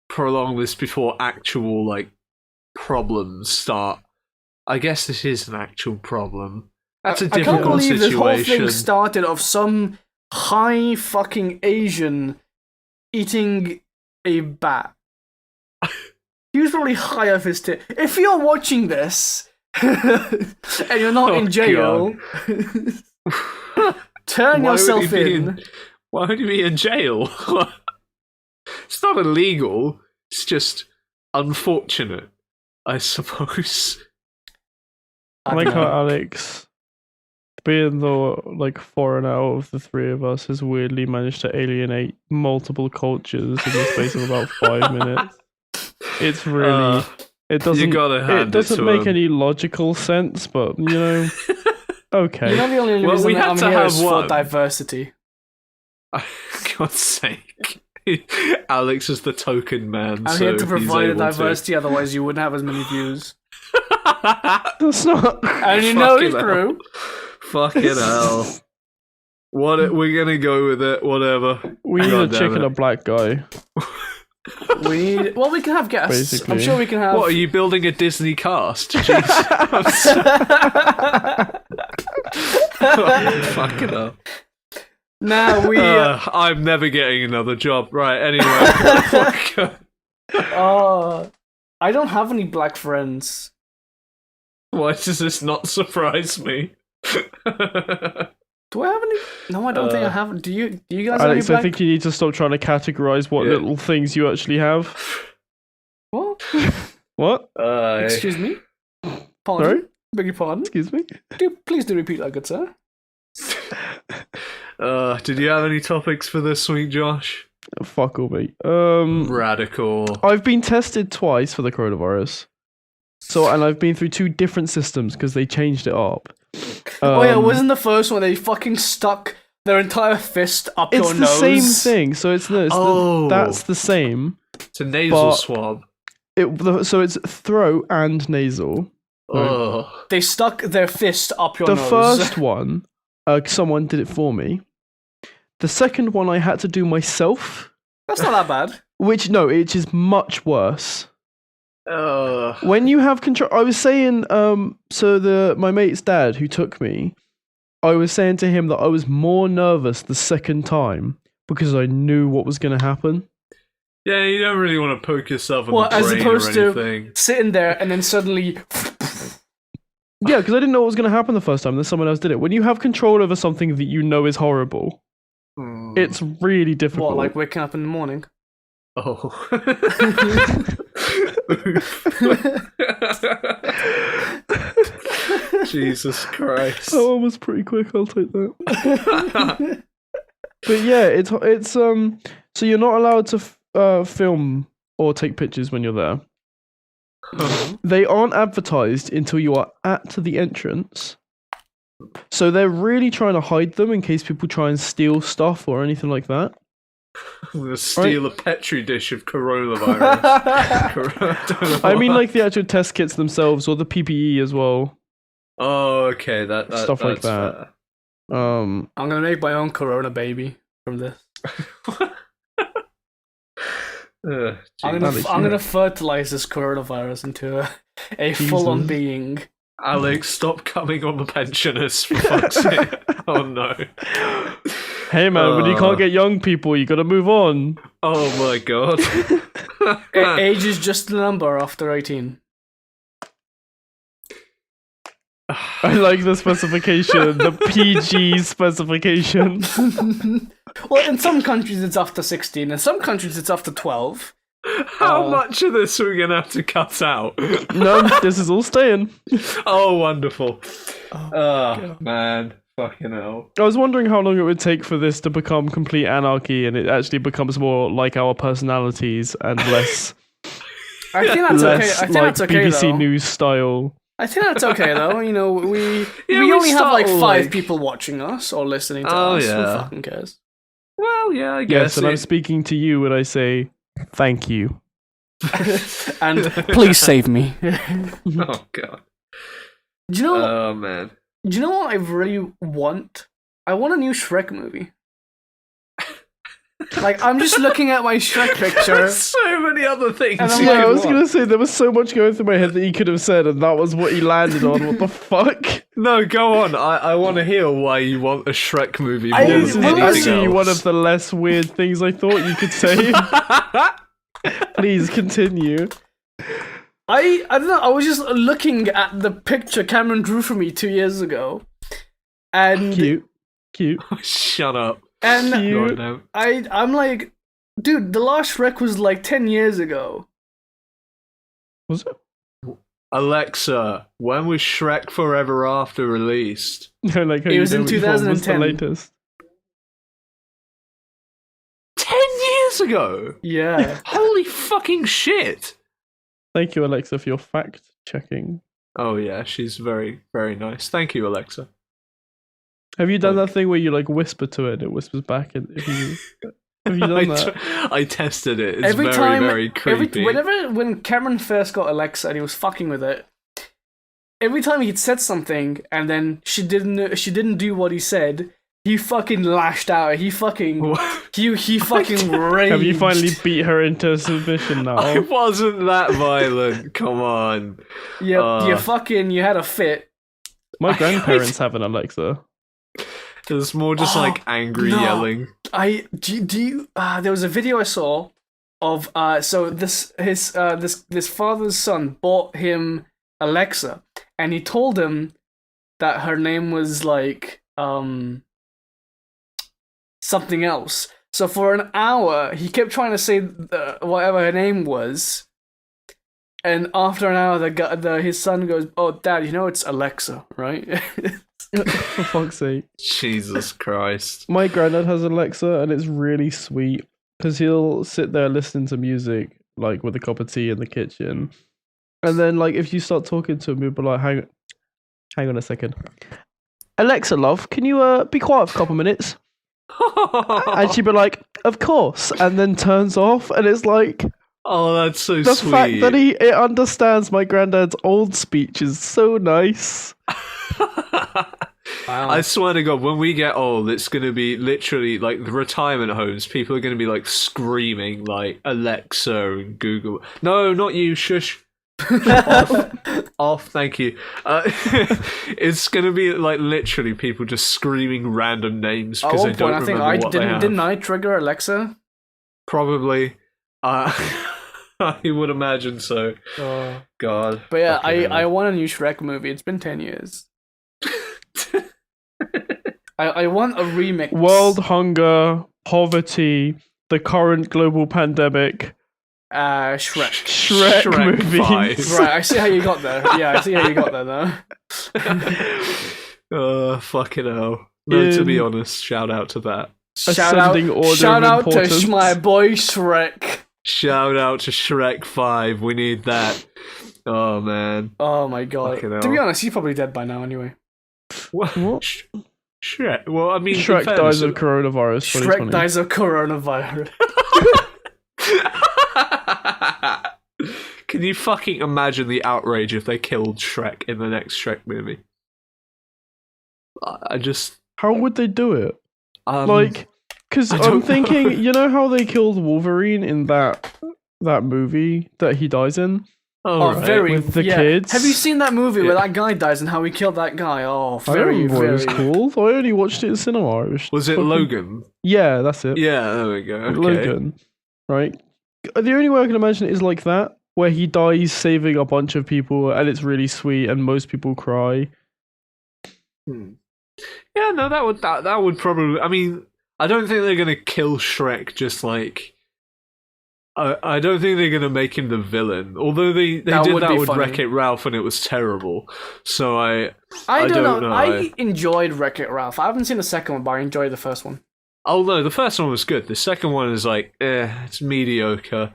prolong this before actual like problems start. I guess this is an actual problem. That's a I can't difficult believe this whole situation. thing started of some high fucking Asian eating a bat. He was probably high off his tip. If you're watching this and you're not in jail, turn Why would yourself he be in. Why would he be in jail? It's not illegal. It's just unfortunate, I suppose. I like how Alex, being the foreigner out of the three of us, has weirdly managed to alienate multiple cultures in the space of about 5 minutes. It's really it doesn't you gotta hand it doesn't to make him. any logical sense, but okay. You know, the only Well, reason we that had I'm to here have is for one. diversity. God's sake. Alex is the token man. I'm so here to he's provide able diversity, otherwise you wouldn't have as many views. That's not. And you know Fucking it's hell. true. Fucking hell. We're gonna go with it, whatever. We need God a damn chick and it. a black guy. We can have guests. Basically. I'm sure we can have. What, are you building a Disney cast? Jeez. Fucking hell. Now we. I'm never getting another job. Right, anyway. I don't have any black friends. Why does this not surprise me? Do I have any? No, I don't think I have. Do you? Do you guys have any Alex, black? I think you need to stop trying to categorize what Yeah. little things you actually have. What? What? Excuse me. Pardon. Sorry? Beg your pardon. Excuse me? Please do repeat that, good sir. Did you have any topics for this week, Josh? Fuck all, mate. Radical. I've been tested twice for the coronavirus. And I've been through 2 different systems because they changed it up. Oh yeah, wasn't the first one they fucking stuck their entire fist up your nose? It's the same thing. So that's the same. It's a nasal swab. So it's throat and nasal. Right? They stuck their fist up your nose. The first one, someone did it for me. The second one I had to do myself. That's not that bad. It is much worse. When you have control, I was saying, my mate's dad who took me, I was saying to him that I was more nervous the second time because I knew what was going to happen. Yeah, you don't really want to poke yourself in the brain as opposed or anything. To sitting there and then suddenly. Yeah, because I didn't know what was going to happen the first time, and then someone else did it. When you have control over something that you know is horrible, it's really difficult. What, like waking up in the morning? Oh. Jesus Christ. That one was pretty quick, I'll take that. But yeah, it's so you're not allowed to film or take pictures when you're there. They aren't advertised until you are at the entrance. So they're really trying to hide them in case people try and steal stuff or anything like that. I'm gonna steal a petri dish of coronavirus. I mean, like the actual test kits themselves or the PPE as well. Oh, okay, stuff like that. Fair. I'm gonna make my own Corona baby from this. I'm gonna fertilize this coronavirus into a full-on being. Alex, stop coming on the pensioners, for fuck's sake. Oh no. Hey man, when you can't get young people, you gotta move on. Oh my god. Age is just a number after 18. I like the specification, the PG specification. Well, in some countries it's after 16, in some countries it's after 12. How much of this are we going to have to cut out? No, this is all staying. Oh, wonderful. Oh, man. Fucking hell. I was wondering how long it would take for this to become complete anarchy and it actually becomes more like our personalities and less... I think that's okay. I think like that's okay, BBC though. News style. I think that's okay, though. You know, we only have like 5 people watching us or listening to us. Yeah. Who fucking cares? Well, yeah, I guess. Yes, and I'm speaking to you when I say thank you. And please save me. Oh, God. Do you know? Oh, man. Do you know what I really want? I want a new Shrek movie. Like, I'm just looking at my Shrek picture. There's so many other things. I was going to say, there was so much going through my head that he could have said, and that was what he landed on. What the fuck? No, go on. I want to hear why you want a Shrek movie more This than is anything actually else. one of the less weird things I thought you could say. Please continue. I don't know, I was just looking at the picture Cameron drew for me 2 years ago. And Cute. Shut up. And Cute. I'm like, dude, the last Shrek was like 10 years ago. Was it? Alexa, when was Shrek Forever After released? No, like how It you was know in which one was the 2010. latest. 10 years ago? Yeah. Holy fucking shit. Thank you, Alexa, for your fact checking. Oh yeah, she's very, very nice. Thank you, Alexa. Have you done that thing where you like whisper to it and it whispers back? Have you done that? I tested it. It's very creepy. When Cameron first got Alexa and he was fucking with it, every time he'd said something and then she didn't do what he said, he fucking lashed out. He fucking raged. Have you finally beat her into submission now? I wasn't that violent. Come on. Yeah, you had a fit. My grandparents have an Alexa. It was more just like angry yelling. There was a video I saw of this father's son bought him Alexa, and he told him that her name was like something else. So for an hour, he kept trying to say whatever her name was, and after an hour, his son goes, "Oh, Dad, you know it's Alexa, right?" For fuck's sake. Jesus Christ. My granddad has Alexa, and it's really sweet because he'll sit there listening to music, like with a cup of tea in the kitchen, and then like if you start talking to him, he'll be like, "Hang on a second, Alexa, love, can you be quiet for a couple minutes?" And she'd be like, "Of course," and then turns off, and it's like Oh, that's so the sweet. fact that it understands my granddad's old speech is so nice. Wow. I swear to God, when we get old, it's going to be literally like the retirement homes. People are going to be like screaming like Alexa and Google. No, not you. Shush. Off. Thank you. It's going to be like literally people just screaming random names because they don't remember what they have. Didn't I trigger Alexa? Probably. I would imagine so. Oh. God. But yeah, Fucking hell. I want a new Shrek movie. It's been 10 years. I want a remix. World hunger, poverty, the current global pandemic. Shrek. Shrek movies. 5. Right, I see how you got there. Yeah, I see how you got there now. Fucking hell. No, to be In- honest, shout out to that. Ascending order shout of out to importance. my boy Shrek. Shout out to Shrek 5. We need that. Oh, man. Oh my god. Fucking hell. To be honest, he's probably dead by now anyway. What? What? Shrek. Well, I mean, in Shrek fairness, dies of coronavirus. Shrek 2020. dies of coronavirus. Can you fucking imagine the outrage if they killed Shrek in the next Shrek movie? I just... How would they do it? Because I I'm don't thinking, know. you know how they killed Wolverine in that movie that he dies in? Oh, right. very With the yeah. kids? Have you seen that movie where Yeah. that guy dies and how he killed that guy? Oh, I don't very, remember what it was very. called. I only watched it in cinema. Was it fucking- Logan? Yeah, that's it. Yeah, there we go. Okay. Logan. Right? The only way I can imagine it is like that, where he dies saving a bunch of people and it's really sweet and most people cry. Yeah, no, that would probably... I mean, I don't think they're gonna kill Shrek just like... I don't think they're gonna make him the villain. Although they That did would that be with funny. Wreck-It Ralph and it was terrible. So I don't know. I I- enjoyed Wreck-It Ralph. I haven't seen the second one, but I enjoyed the first one. Oh no, the first one was good. The second one is like, it's mediocre.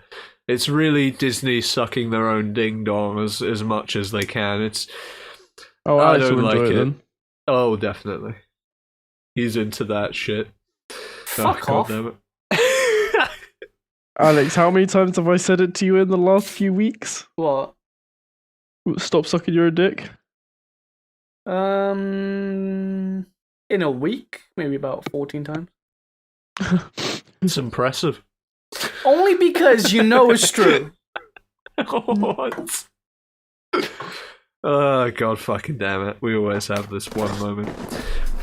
It's really Disney sucking their own ding dong as much as they can. It's Oh, I I don't also like enjoy it. it then. oh definitely. He's into that shit. Fuck God off. damn it. Alex, how many times have I said it to you in the last few weeks? What? Stop sucking your dick. In a week, maybe about 14 times. It's impressive. Only because you know it's true. What? Oh god fucking damn it. We always have this one moment.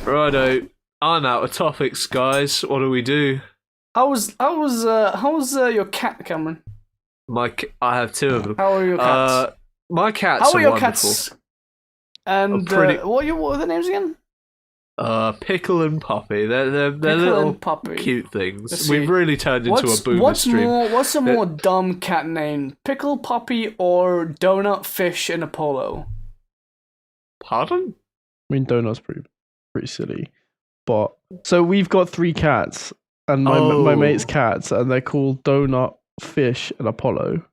Righto. I'm out of topics, guys. What do we do? How was your cat, Cameron? I have 2 of them. How are your cats? My cats How are your wonderful. cats? And pretty- what are the names again? Pickle and Puppy. They're Pickle little and Puppy. cute Let's things. see. We've really turned into a boomer stream. What's a more dumb cat name? Pickle, Puppy, or Donut, Fish, and Apollo? Pardon? I mean, Donut's pretty silly. But so we've got 3 cats, and my Oh. mate's cats, and they're called Donut, Fish, and Apollo.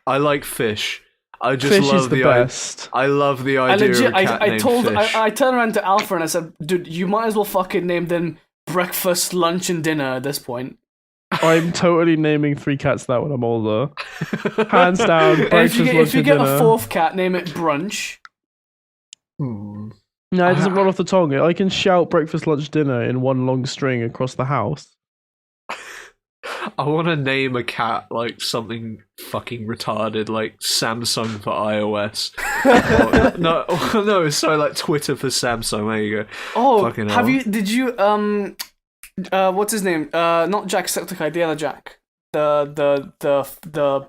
I like Fish. I just Fish love is the best. I love the I idea legit, of a cat I named told, Fish. I turned around to Alpha and I said, dude, you might as well fucking name them breakfast, lunch, and dinner at this point. I'm totally naming 3 cats that when I'm older. Hands down, And breakfast, if lunch, you and get dinner. a 4th cat, name it Brunch. No, it doesn't roll off the tongue. I can shout breakfast, lunch, dinner in one long string across the house. I want to name a cat like something fucking retarded, like Samsung for iOS. No, sorry, like Twitter for Samsung. There you go. Oh, Fucking hell. did you, what's his name? Not Jacksepticeye, the other Jack. The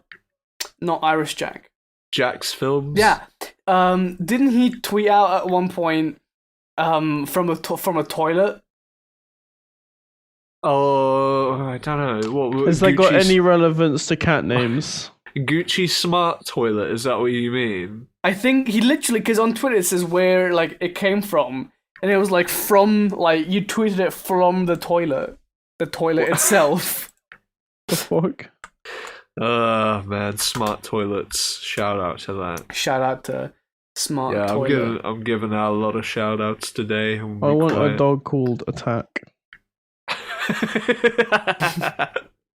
not Irish Jack. Jack's Films. Yeah. Didn't he tweet out at one point, from a toilet? Oh, I don't know. What Has that got Gucci's- any relevance to cat names? Gucci Smart Toilet? Is that what you mean? I think he literally, because on Twitter it says where like it came from, and it was like from like you tweeted it from the toilet itself. The fuck? Man, smart toilets. Shout out to that. Shout out to smart Yeah, toilet. I'm giving out a lot of shout outs today. I want a dog called Attack.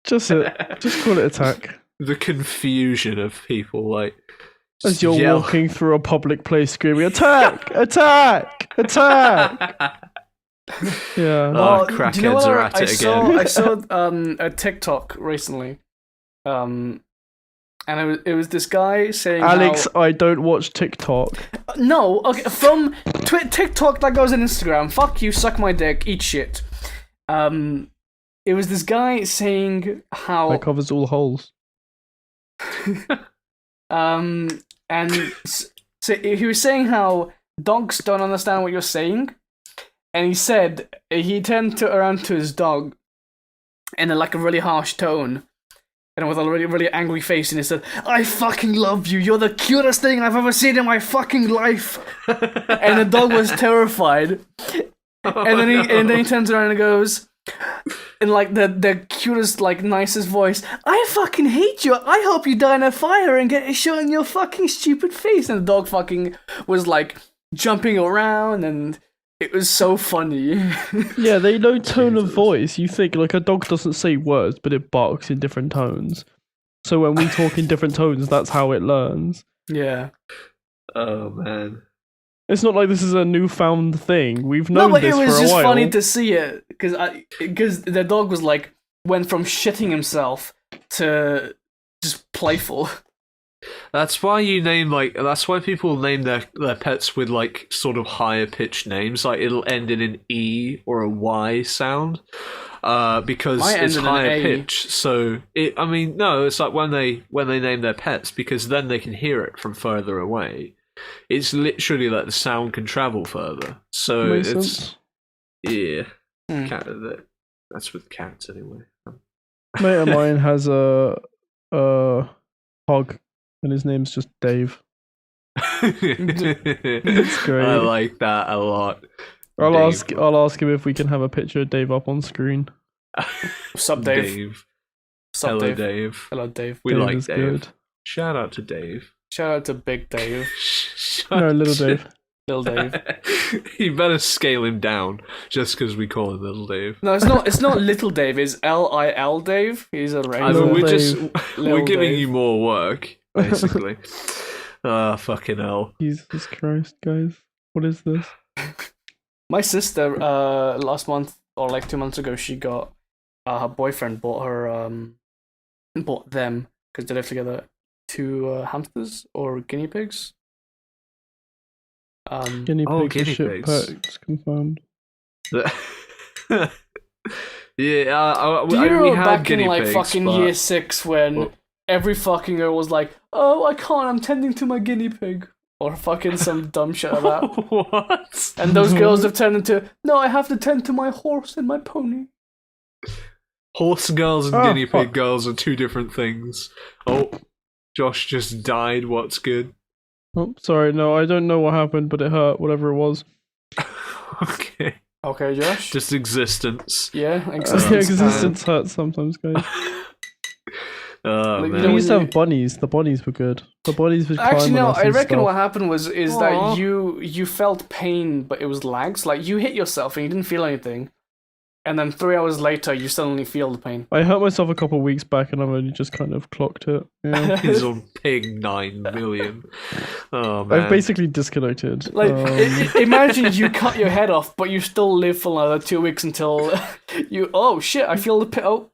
Just call it Attack. The confusion of people, like, As you're yell. walking through a public place screaming, Attack! Attack! Attack! Yeah. Oh, do crackheads you know what are at it again. I saw a TikTok recently, and it was this guy saying, Alex, I don't watch TikTok. no, okay, from TikTok that goes on Instagram. Fuck you, suck my dick, eat shit. It was this guy saying how That covers all holes. and so he was saying how dogs don't understand what you're saying, and he said he turned around to his dog in a really harsh tone and with a really, really angry face, and he said, "I fucking love you. You're the cutest thing I've ever seen in my fucking life." And the dog was terrified. And then he turns around and goes, in the cutest, nicest voice, "I fucking hate you. I hope you die in a fire and get shot in your fucking stupid face." And the dog fucking was jumping around, and it was so funny. Yeah, they know tone of voice. You think a dog doesn't say words, but it barks in different tones. So when we talk in different tones, that's how it learns. Yeah. Oh man. It's not like this is a newfound thing. We've No, known but this it for a was while. just funny to see it because the dog was went from shitting himself to just playful. That's why that's why people name their pets with sort of higher pitched names. Like it'll end in an E or a Y sound. Because Mine it's ended in higher A. pitch. So it's like when they name their pets, because then they can hear it from further away. It's literally like the sound can travel further. So Makes it's sense. yeah. Hmm. That's with cats anyway. Mate of mine has a hog, and his name's just Dave. It's great. I like that a lot. I'll Dave. ask him if we can have a picture of Dave up on screen. Sup, Dave? Sup, Hello, Dave? Dave. Hello, Dave. We Dave like is Dave. good. Shout out to Dave. Shout out to Big Dave. No, little Dave. Little Dave. You better scale him down just because we call him Little Dave. No, it's not Little Dave. It's Lil Dave. He's a I Little mean, Dave. we're giving Dave. you more work, basically. Fucking hell. Jesus Christ, guys. What is this? My sister, last month or 2 months ago, she got her boyfriend bought them because they live together 2 hamsters or guinea pigs. Guinea Oh, pigs are guinea shit pigs. pets, confirmed. Yeah, Do you we remember had back guinea in pigs, fucking but- year 6 when Well- every fucking girl was like, "Oh, I can't. I'm tending to my guinea pig," or fucking some dumb shit like that. What? And those girls have turned into, "No, I have to tend to my horse and my pony." Horse girls and Oh, guinea pig fuck. girls are 2 different things. Oh, Josh just died. What's good? Oh, sorry, no, I don't know what happened, but it hurt, whatever it was. Okay. Okay, Josh. Just existence. Yeah, Yeah, existence. existence hurts sometimes, guys. Oh, Like, you man. know, We used to when have bunnies. The bunnies were good. The bunnies would climb Actually, on no. us I and reckon stuff. what happened is Aw. that you felt pain, but it was lags. Like you hit yourself and you didn't feel anything, and then 3 hours later you suddenly feel the pain. I hurt myself a couple of weeks back, and I've only just kind of clocked it. Yeah. He's on pig 9 million. Oh, man. I've basically disconnected. Like, imagine you cut your head off, but you still live for another 2 weeks until you. Oh shit! I feel the pit. Oh,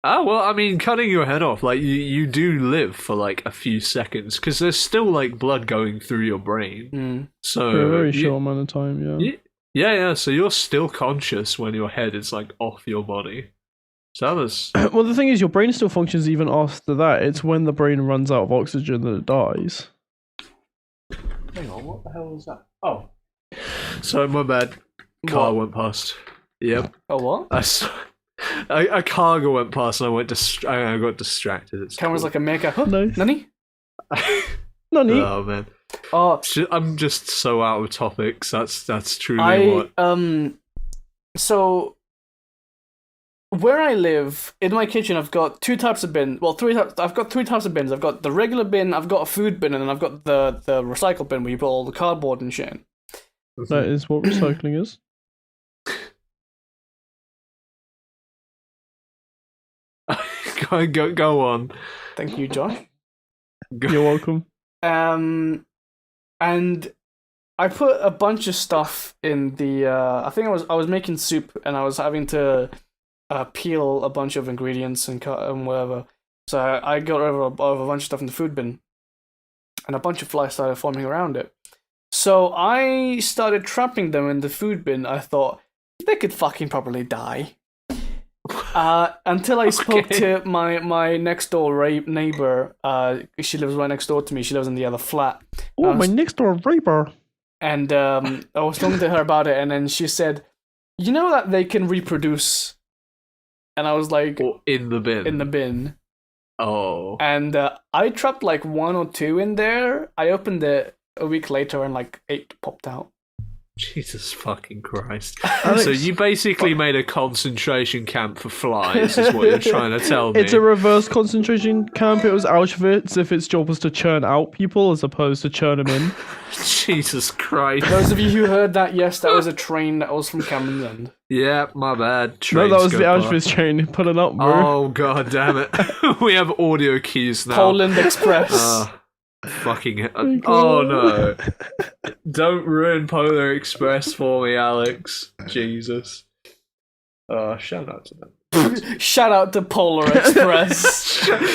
Oh, well, I mean, cutting your head off, you do live for, a few seconds, because there's still, blood going through your brain. So, for a very you- short amount of time, yeah. Yeah, so you're still conscious when your head is, off your body. So that was... Well, the thing is, your brain still functions even after that. It's when the brain runs out of oxygen that it dies. Hang on, what the hell was that? Oh. Sorry, my bad. Car went past. Yep. oh what? A cargo went past and I got distracted. It's Camera's cool. like a mega. Huh? Nice. Nani? Nani? Oh man, Oh, I'm just so out of topics. That's truly what. So where I live, in my kitchen, I've got two types of bins. Well, three types. I've got three types of bins. I've got the regular bin, I've got a food bin, and then I've got the recycle bin where you put all the cardboard and shit in. That is what recycling is. Go on. Thank you, Josh. You're welcome. And I put a bunch of stuff in the. I think I was making soup, and I was having to peel a bunch of ingredients and cut and whatever. So I got rid of a bunch of stuff in the food bin, and a bunch of flies started forming around it. So I started trapping them in the food bin. I thought they could fucking probably die. Until I spoke to my next door neighbor. She lives right next door to me. She lives in the other flat. Oh, my next door neighbor. And I was talking to her about it, and then she said, "You know that they can reproduce." And I was like, in the bin. In the bin. Oh. And I trapped like 1 or 2 in there. I opened it a week later, and like 8 popped out. Jesus fucking Christ. So you basically made a concentration camp for flies, is what you're trying to tell me. It's a reverse concentration camp. It was Auschwitz if its job was to churn out people as opposed to churn them in. Jesus Christ. Those of you who heard that, yes, that was a train that was from Cameron's End. Yeah, my bad. No, that was the Auschwitz train. Put it up, bro. Oh, god damn it. We have audio cues now. Poland Express. Fucking oh no. Don't ruin Polar Express for me, Alex. Jesus. Shout out to them. Shout out to Polar Express.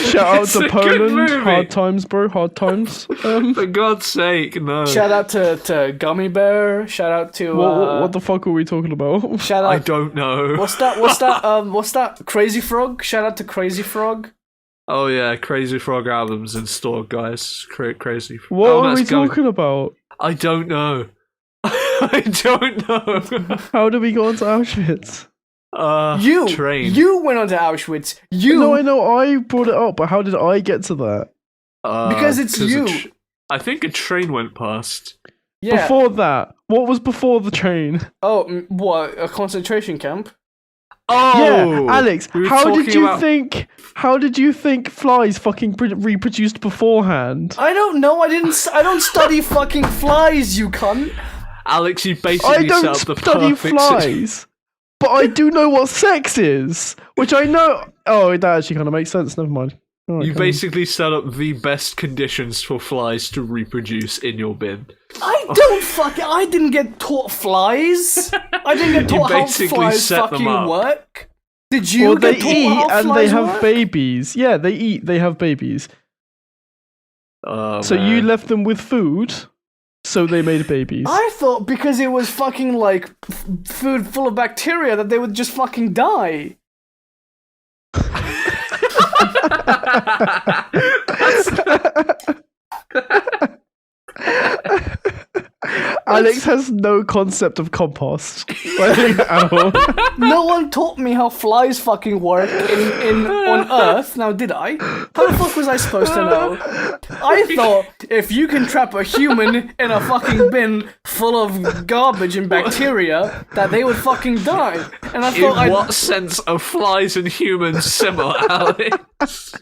Shout out to Poland. Hard times, bro. Hard times. For God's sake, no. Shout out to Gummy Bear. Shout out to what the fuck are we talking about? Shout out. I don't know. What's that? Crazy Frog. Shout out to Crazy Frog. Oh yeah, Crazy Frog albums in store, guys. Crazy. What are we talking about? I don't know. I don't know. How did we go into Auschwitz? Train. You went on to Auschwitz. No, I know. I brought it up, but how did I get to that? Because it's you. I think a train went past. Yeah. Before that, what was before the train? Oh, what? A concentration camp? Oh, yeah, Alex. How did you think flies fucking reproduced beforehand? I don't know. I don't study fucking flies, you cunt. Alex, you basically set up the study flies, but I do know what sex is, which I know. Oh, that actually kind of makes sense. Never mind. Right, you basically set up the best conditions for flies to reproduce in your bin. I didn't get taught flies. I didn't get taught how flies fucking work. Did you get taught how flies work? They eat and they have babies. Yeah, they eat. They have babies. So you left them with food, so they made babies. I thought because it was fucking like food full of bacteria that they would just fucking die. Alex has no concept of compost at all. No one taught me how flies fucking work on Earth. Now, did I? How the fuck was I supposed to know? I thought if you can trap a human in a fucking bin full of garbage and bacteria, that they would fucking die. And I thought, what sense are flies and humans similar, Alex?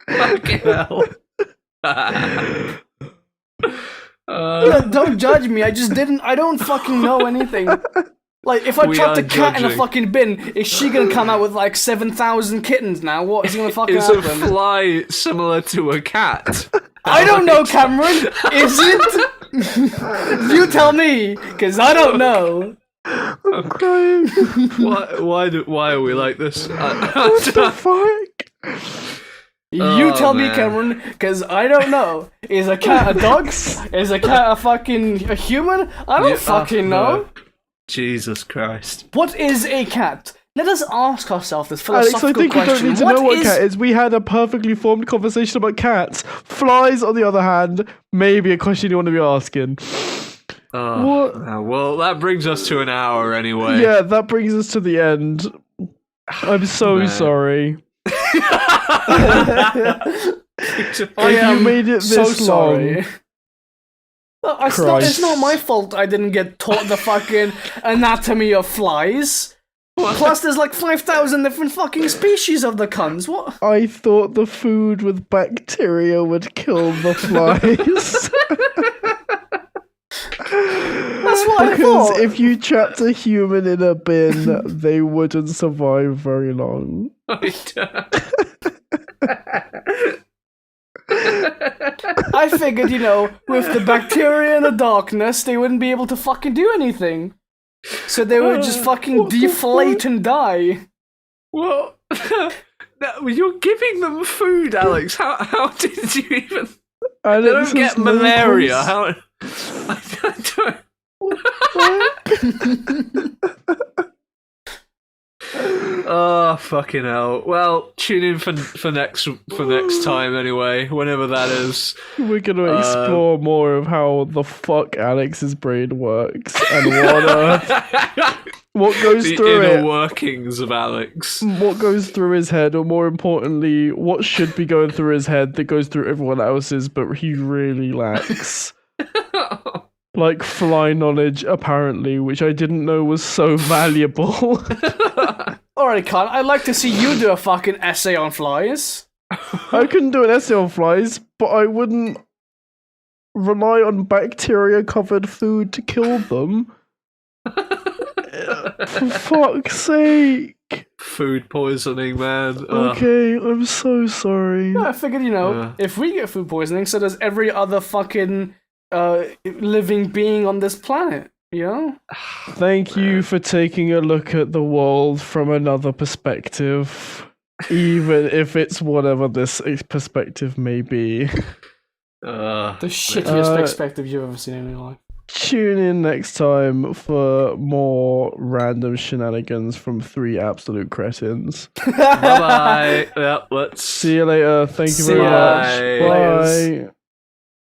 Fucking hell. Don't judge me. I don't fucking know anything. Like, if I trapped a cat in a fucking bin, is she gonna come out with like 7,000 kittens now? What is gonna fucking happen? Is a fly similar to a cat? I don't know, Cameron. Is it? You tell me, because I don't know. I'm crying. Why are we like this? What the fuck? You tell me, Cameron, because I don't know. Is a cat a dog? Is a cat a human? I don't fucking know. Jesus Christ. What is a cat? Let us ask ourselves this philosophical Alex, I think question. you don't need to know what cat is. We had a perfectly formed conversation about cats. Flies, on the other hand, maybe a question you want to be asking. Well, that brings us to an hour anyway. Yeah, that brings us to the end. I'm so sorry. I If you am made it so this sorry. long- Look, it's not my fault I didn't get taught the fucking anatomy of flies. Plus, there's like 5,000 different fucking species of the cunts. What? I thought the food with bacteria would kill the flies. That's what I Because thought. if you trapped a human in a bin, they wouldn't survive very long. I figured, with the bacteria and the darkness, they wouldn't be able to fucking do anything. So they would just fucking What the deflate fuck? and die. What? No, you're giving them food, Alex. How did you even? And They don't get malaria. How? I don't. Oh fucking hell! Well, tune in for next time anyway, whenever that is. We're gonna explore more of how the fuck Alex's brain works and what goes The through inner it. workings of Alex. What goes through his head, or more importantly, what should be going through his head that goes through everyone else's, but he really lacks. Like fly knowledge, apparently, which I didn't know was so valuable. Alright, Con, I'd like to see you do a fucking essay on flies. I couldn't do an essay on flies, but I wouldn't rely on bacteria-covered food to kill them. For fuck's sake. Food poisoning, man. Ugh. Okay, I'm so sorry. Yeah, I figured, if we get food poisoning, so does every other fucking living being on this planet, Thank you for taking a look at the world from another perspective, even if it's whatever this perspective may be. The shittiest perspective you've ever seen in your life. Tune in next time for more random shenanigans from 3 absolute cretins. Bye bye. Let's See you later. Thank you See very ya. much. Laters. Bye.